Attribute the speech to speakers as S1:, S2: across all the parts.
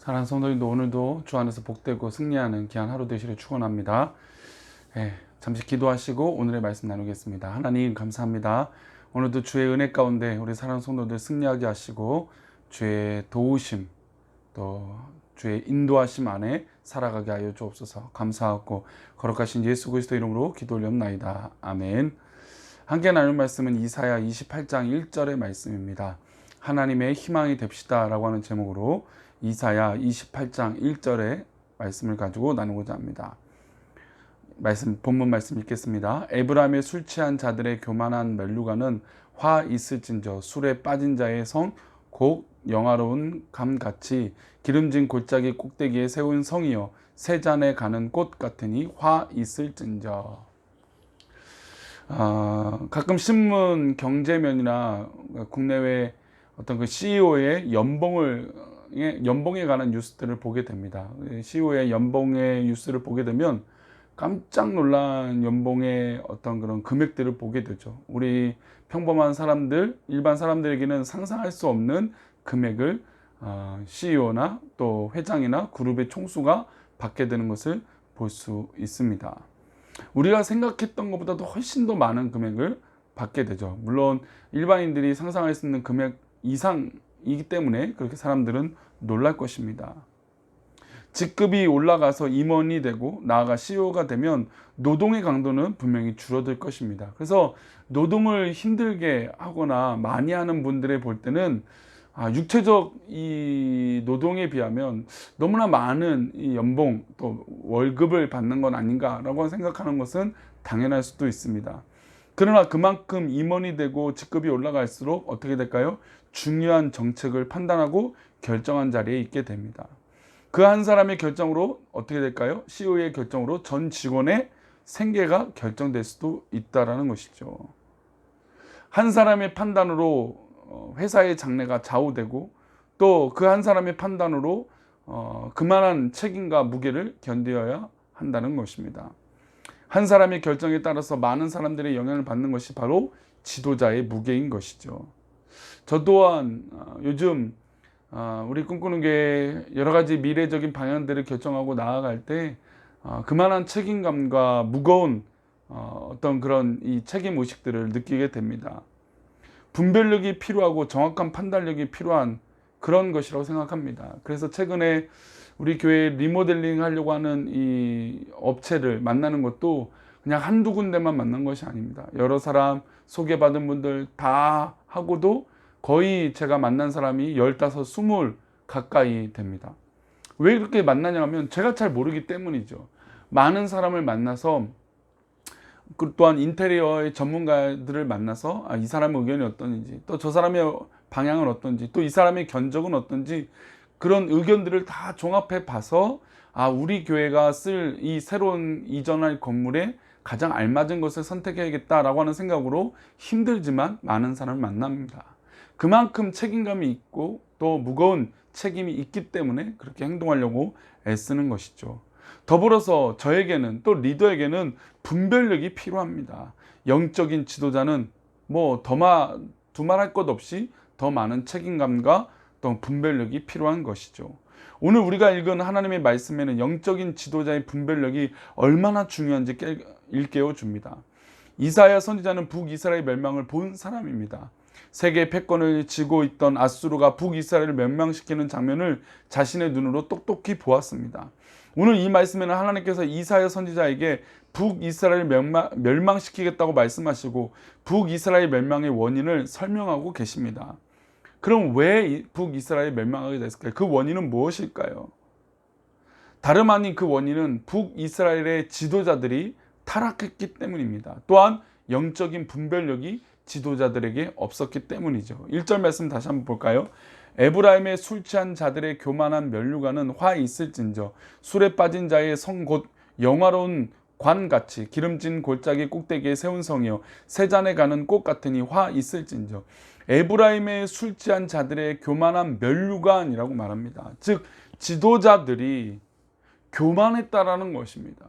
S1: 사랑하는 성도님도 오늘도 주 안에서 복되고 승리하는 귀한 하루 되시길 축원합니다. 잠시 기도하시고 오늘의 말씀 나누겠습니다. 하나님 감사합니다. 오늘도 주의 은혜 가운데 우리 사랑하는 성도들 승리하게 하시고 주의 도우심 또 주의 인도하심 안에 살아가게 하여 주옵소서. 감사하고 거룩하신 예수 그리스도 이름으로 기도 올렸나이다. 아멘. 함께 나눌 말씀은 이사야 28장 1절의 말씀입니다. 하나님의 희망이 됩시다 라고 하는 제목으로 이사야 28장 1절의 말씀을 가지고 나누고자 합니다. 본문 말씀 읽겠습니다. 에브라임의 술 취한 자들의 교만한 멜루가는 화 있을진저 술에 빠진 자의 성 곧 영화로운 감같이 기름진 골짜기 꼭대기에 세운 성이여 세 잔에 가는 꽃 같으니 화 있을진저. 가끔 신문 경제면이나 국내외 어떤 그 CEO의 연봉에 관한 뉴스들을 보게 됩니다. CEO의 연봉의 뉴스를 보게 되면 깜짝 놀란 연봉의 어떤 그런 금액들을 보게 되죠. 우리 평범한 사람들, 일반 사람들에게는 상상할 수 없는 금액을 CEO나 또 회장이나 그룹의 총수가 받게 되는 것을 볼 수 있습니다. 우리가 생각했던 것보다도 훨씬 더 많은 금액을 받게 되죠. 물론 일반인들이 상상할 수 있는 금액 이상이기 때문에 그렇게 사람들은 놀랄 것입니다. 직급이 올라가서 임원이 되고 나아가 CEO가 되면 노동의 강도는 분명히 줄어들 것입니다. 그래서 노동을 힘들게 하거나 많이 하는 분들의 볼 때는 육체적 이 노동에 비하면 너무나 많은 이 연봉 또 월급을 받는 건 아닌가라고 생각하는 것은 당연할 수도 있습니다. 그러나 그만큼 임원이 되고 직급이 올라갈수록 어떻게 될까요? 중요한 정책을 판단하고 결정한 자리에 있게 됩니다. 그 한 사람의 결정으로 어떻게 될까요? CEO의 결정으로 전 직원의 생계가 결정될 수도 있다는 것이죠. 한 사람의 판단으로 회사의 장래가 좌우되고 또 그 한 사람의 판단으로 그만한 책임과 무게를 견뎌야 한다는 것입니다. 한 사람의 결정에 따라서 많은 사람들의 영향을 받는 것이 바로 지도자의 무게인 것이죠. 저 또한 요즘 우리 꿈꾸는 게 여러 가지 미래적인 방향들을 결정하고 나아갈 때 그만한 책임감과 무거운 어떤 그런 이 책임 의식들을 느끼게 됩니다. 분별력이 필요하고 정확한 판단력이 필요한 그런 것이라고 생각합니다. 그래서 최근에 우리 교회 리모델링 하려고 하는 이 업체를 만나는 것도 그냥 한두 군데만 만난 것이 아닙니다. 여러 사람 소개받은 분들 다 하고도 거의 제가 만난 사람이 15, 20 가까이 됩니다. 왜 그렇게 만나냐 하면 제가 잘 모르기 때문이죠. 많은 사람을 만나서 또한 인테리어의 전문가들을 만나서 이 사람의 의견이 어떤지 또 저 사람의 방향은 어떤지 또 이 사람의 견적은 어떤지 그런 의견들을 다 종합해 봐서 우리 교회가 쓸 이 새로운 이전할 건물에 가장 알맞은 것을 선택해야겠다라고 하는 생각으로 힘들지만 많은 사람을 만납니다. 그만큼 책임감이 있고 또 무거운 책임이 있기 때문에 그렇게 행동하려고 애쓰는 것이죠. 더불어서 저에게는 또 리더에게는 분별력이 필요합니다. 영적인 지도자는 두말할 것 없이 더 많은 책임감과 또 분별력이 필요한 것이죠. 오늘 우리가 읽은 하나님의 말씀에는 영적인 지도자의 분별력이 얼마나 중요한지 일깨워 줍니다. 이사야 선지자는 북이스라엘 멸망을 본 사람입니다. 세계 패권을 쥐고 있던 아수르가 북이스라엘을 멸망시키는 장면을 자신의 눈으로 똑똑히 보았습니다. 오늘 이 말씀에는 하나님께서 이사야 선지자에게 북이스라엘을 멸망시키겠다고 말씀하시고 북이스라엘 멸망의 원인을 설명하고 계십니다. 그럼 왜 북이스라엘이 멸망하게 됐을까요? 그 원인은 무엇일까요? 다름 아닌 그 원인은 북이스라엘의 지도자들이 타락했기 때문입니다. 또한 영적인 분별력이 지도자들에게 없었기 때문이죠. 1절 말씀 다시 한번 볼까요? 에브라임의 술 취한 자들의 교만한 면류관은 화 있을진저 술에 빠진 자의 성 곧 영화로운 관같이 기름진 골짜기 꼭대기에 세운 성이요 세 잔에 가는 꽃 같으니 화 있을진저. 에브라임의 술 취한 자들의 교만한 면류관이라고 말합니다. 즉 지도자들이 교만했다라는 것입니다.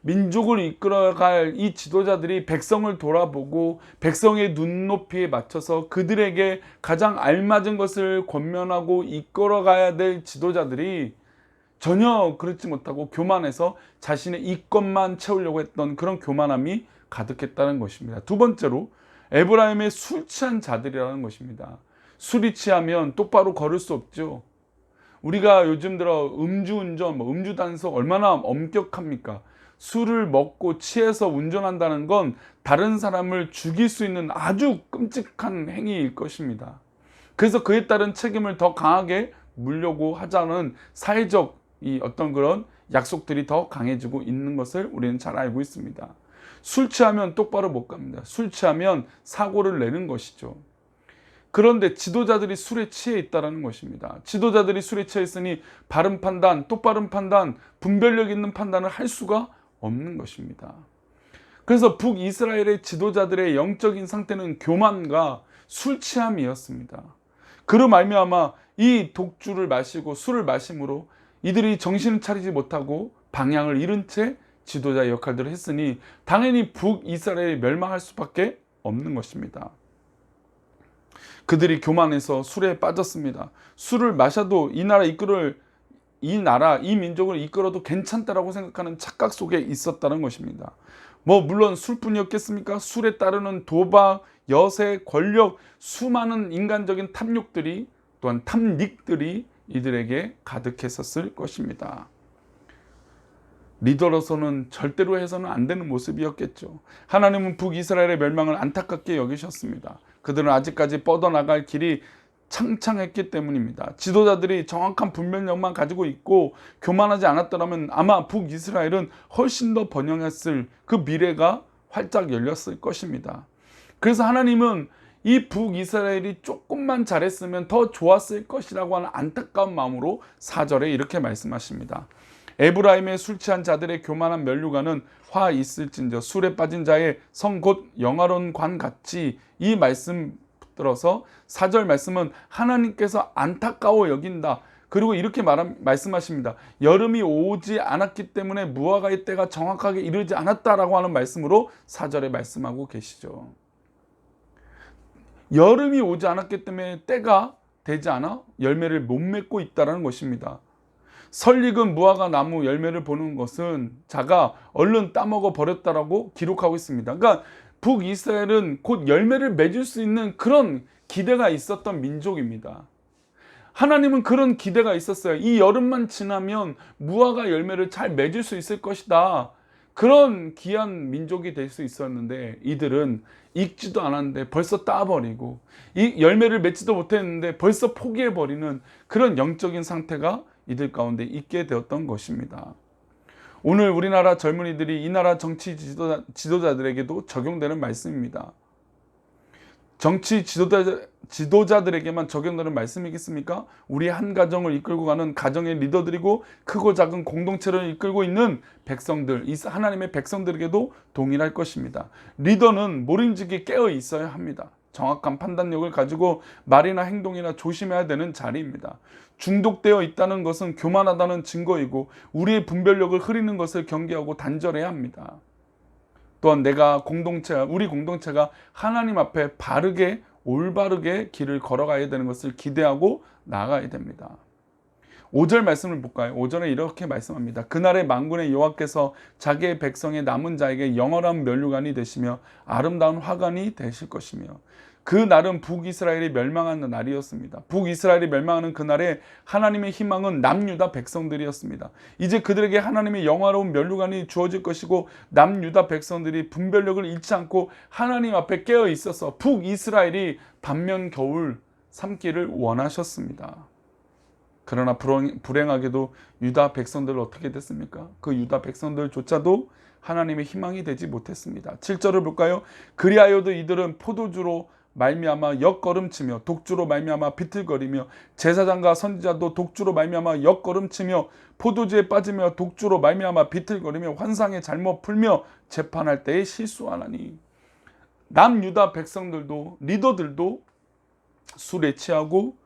S1: 민족을 이끌어갈 이 지도자들이 백성을 돌아보고 백성의 눈높이에 맞춰서 그들에게 가장 알맞은 것을 권면하고 이끌어가야 될 지도자들이 전혀 그렇지 못하고 교만해서 자신의 이권만 채우려고 했던 그런 교만함이 가득했다는 것입니다. 두 번째로 에브라임의 술 취한 자들이라는 것입니다. 술이 취하면 똑바로 걸을 수 없죠. 우리가 요즘 들어 음주운전, 음주단속 얼마나 엄격합니까? 술을 먹고 취해서 운전한다는 건 다른 사람을 죽일 수 있는 아주 끔찍한 행위일 것입니다. 그래서 그에 따른 책임을 더 강하게 물려고 하자는 사회적 이 어떤 그런 약속들이 더 강해지고 있는 것을 우리는 잘 알고 있습니다. 술 취하면 똑바로 못 갑니다. 술 취하면 사고를 내는 것이죠. 그런데 지도자들이 술에 취해 있다는 것입니다. 지도자들이 술에 취해 있으니 바른 판단, 똑바른 판단, 분별력 있는 판단을 할 수가 없는 것입니다. 그래서 북이스라엘의 지도자들의 영적인 상태는 교만과 술 취함이었습니다. 그로 말미암아 이 독주를 마시고 술을 마심으로 이들이 정신을 차리지 못하고 방향을 잃은 채 지도자의 역할들을 했으니 당연히 북이스라엘이 멸망할 수밖에 없는 것입니다. 그들이 교만해서 술에 빠졌습니다. 술을 마셔도 이 나라, 이 민족을 이끌어도 괜찮다라고 생각하는 착각 속에 있었다는 것입니다. 물론 술뿐이었겠습니까? 술에 따르는 도박, 여세, 권력, 수많은 인간적인 탐욕들이 또한 탐닉들이 이들에게 가득했었을 것입니다. 리더로서는 절대로 해서는 안 되는 모습이었겠죠. 하나님은 북이스라엘의 멸망을 안타깝게 여기셨습니다. 그들은 아직까지 뻗어나갈 길이 창창했기 때문입니다. 지도자들이 정확한 분별력만 가지고 있고 교만하지 않았더라면 아마 북이스라엘은 훨씬 더 번영했을 그 미래가 활짝 열렸을 것입니다. 그래서 하나님은 이 북이스라엘이 조금만 잘했으면 더 좋았을 것이라고 하는 안타까운 마음으로 4절에 이렇게 말씀하십니다. 에브라임의 술 취한 자들의 교만한 면류관은 화 있을진저 술에 빠진 자의 성 곧 영화로운 관 같이, 이 말씀 들어서 4절 말씀은 하나님께서 안타까워 여긴다. 그리고 이렇게 말씀하십니다. 여름이 오지 않았기 때문에 무화과의 때가 정확하게 이르지 않았다라고 하는 말씀으로 4절에 말씀하고 계시죠. 여름이 오지 않았기 때문에 때가 되지 않아 열매를 못 맺고 있다는 것입니다. 설익은 무화과 나무 열매를 보는 것은 자가 얼른 따먹어 버렸다라고 기록하고 있습니다. 그러니까 북이스라엘은 곧 열매를 맺을 수 있는 그런 기대가 있었던 민족입니다. 하나님은 그런 기대가 있었어요. 이 여름만 지나면 무화과 열매를 잘 맺을 수 있을 것이다. 그런 귀한 민족이 될 수 있었는데 이들은 익지도 않았는데 벌써 따버리고 이 열매를 맺지도 못했는데 벌써 포기해버리는 그런 영적인 상태가 이들 가운데 있게 되었던 것입니다. 오늘 우리나라 젊은이들이 이 나라 정치 지도자들에게도 적용되는 말씀입니다. 정치 지도자들에게만 적용되는 말씀이겠습니까? 우리 한 가정을 이끌고 가는 가정의 리더들이고 크고 작은 공동체를 이끌고 있는 백성들, 이 하나님의 백성들에게도 동일할 것입니다. 리더는 모림지기 깨어 있어야 합니다. 정확한 판단력을 가지고 말이나 행동이나 조심해야 되는 자리입니다. 중독되어 있다는 것은 교만하다는 증거이고 우리의 분별력을 흐리는 것을 경계하고 단절해야 합니다. 또한 우리 공동체가 하나님 앞에 바르게 올바르게 길을 걸어가야 되는 것을 기대하고 나아가야 됩니다. 5절 말씀을 볼까요? 5절에 이렇게 말씀합니다. 그날에 만군의 여호와께서 자기의 백성의 남은 자에게 영원한 면류관이 되시며 아름다운 화관이 되실 것이며, 그 날은 북이스라엘이 멸망하는 날이었습니다. 북이스라엘이 멸망하는 그날에 하나님의 희망은 남유다 백성들이었습니다. 이제 그들에게 하나님의 영화로운 면류관이 주어질 것이고 남유다 백성들이 분별력을 잃지 않고 하나님 앞에 깨어 있어서 북이스라엘이 반면 겨울 삼기를 원하셨습니다. 그러나 불행하게도 유다 백성들은 어떻게 됐습니까? 그 유다 백성들조차도 하나님의 희망이 되지 못했습니다. 7절을 볼까요? 그리하여도 이들은 포도주로 말미암아 역걸음치며 독주로 말미암아 비틀거리며 제사장과 선지자도 독주로 말미암아 역걸음치며 포도주에 빠지며 독주로 말미암아 비틀거리며 환상에 잘못 풀며 재판할 때에 실수하나니. 남유다 백성들도 리더들도 술에 취하고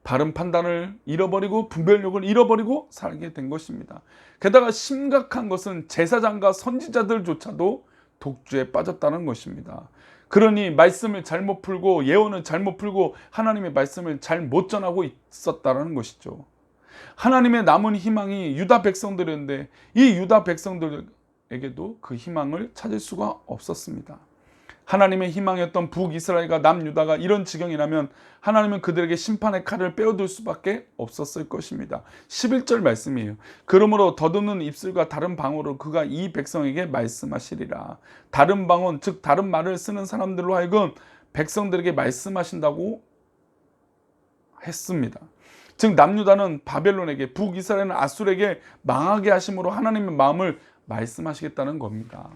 S1: 바른 판단을 잃어버리고 분별력을 잃어버리고 살게 된 것입니다. 게다가 심각한 것은 제사장과 선지자들조차도 독주에 빠졌다는 것입니다. 그러니 말씀을 잘못 풀고 예언을 잘못 풀고 하나님의 말씀을 잘 못 전하고 있었다는 것이죠. 하나님의 남은 희망이 유다 백성들인데 이 유다 백성들에게도 그 희망을 찾을 수가 없었습니다. 하나님의 희망이었던 북이스라엘과 남유다가 이런 지경이라면 하나님은 그들에게 심판의 칼을 빼어들 수밖에 없었을 것입니다. 11절 말씀이에요. 그러므로 더듬는 입술과 다른 방언으로 그가 이 백성에게 말씀하시리라. 다른 방언, 즉 다른 말을 쓰는 사람들로 하여금 백성들에게 말씀하신다고 했습니다. 즉 남유다는 바벨론에게, 북이스라엘은 아수르에게 망하게 하심으로 하나님의 마음을 말씀하시겠다는 겁니다.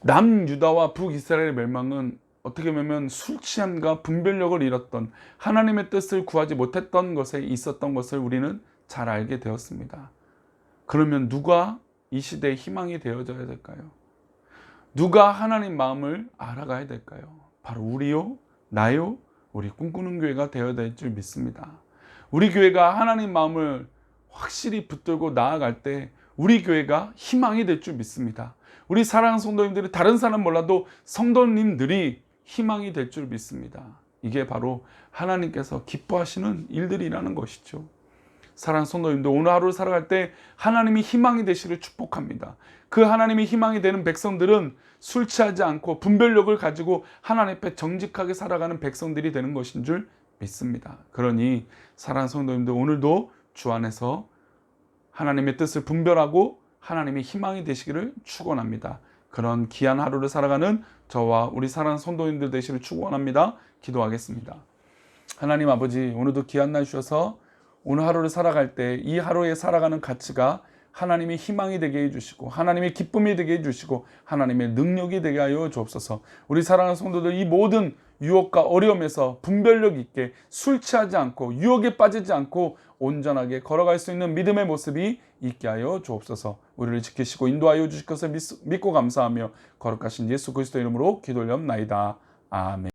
S1: 남유다와 북이스라엘의 멸망은 어떻게 보면 술 취함과 분별력을 잃었던, 하나님의 뜻을 구하지 못했던 것에 있었던 것을 우리는 잘 알게 되었습니다. 그러면 누가 이 시대의 희망이 되어져야 될까요? 누가 하나님 마음을 알아가야 될까요? 바로 우리요, 나요, 우리 꿈꾸는 교회가 되어야 될 줄 믿습니다. 우리 교회가 하나님 마음을 확실히 붙들고 나아갈 때 우리 교회가 희망이 될 줄 믿습니다. 우리 사랑하는 성도님들이, 다른 사람 몰라도 성도님들이 희망이 될 줄 믿습니다. 이게 바로 하나님께서 기뻐하시는 일들이라는 것이죠. 사랑하는 성도님들, 오늘 하루를 살아갈 때 하나님이 희망이 되시기를 축복합니다. 그 하나님이 희망이 되는 백성들은 술 취하지 않고 분별력을 가지고 하나님 앞에 정직하게 살아가는 백성들이 되는 것인 줄 믿습니다. 그러니 사랑하는 성도님들, 오늘도 주 안에서 하나님의 뜻을 분별하고 하나님의 희망이 되시기를 축원합니다. 그런 귀한 하루를 살아가는 저와 우리 사랑하는 성도님들 되시기를 축원합니다. 기도하겠습니다. 하나님 아버지, 오늘도 귀한 날 주셔서 오늘 하루를 살아갈 때 이 하루에 살아가는 가치가 하나님의 희망이 되게 해주시고 하나님의 기쁨이 되게 해주시고 하나님의 능력이 되게 하여 주옵소서. 우리 사랑하는 성도들, 이 모든 유혹과 어려움에서 분별력 있게 술 취하지 않고 유혹에 빠지지 않고 온전하게 걸어갈 수 있는 믿음의 모습이 있게 하여 주옵소서. 우리를 지키시고 인도하여 주실 것을 믿고 감사하며 거룩하신 예수 그리스도 이름으로 기도 올려옵나이다. 아멘.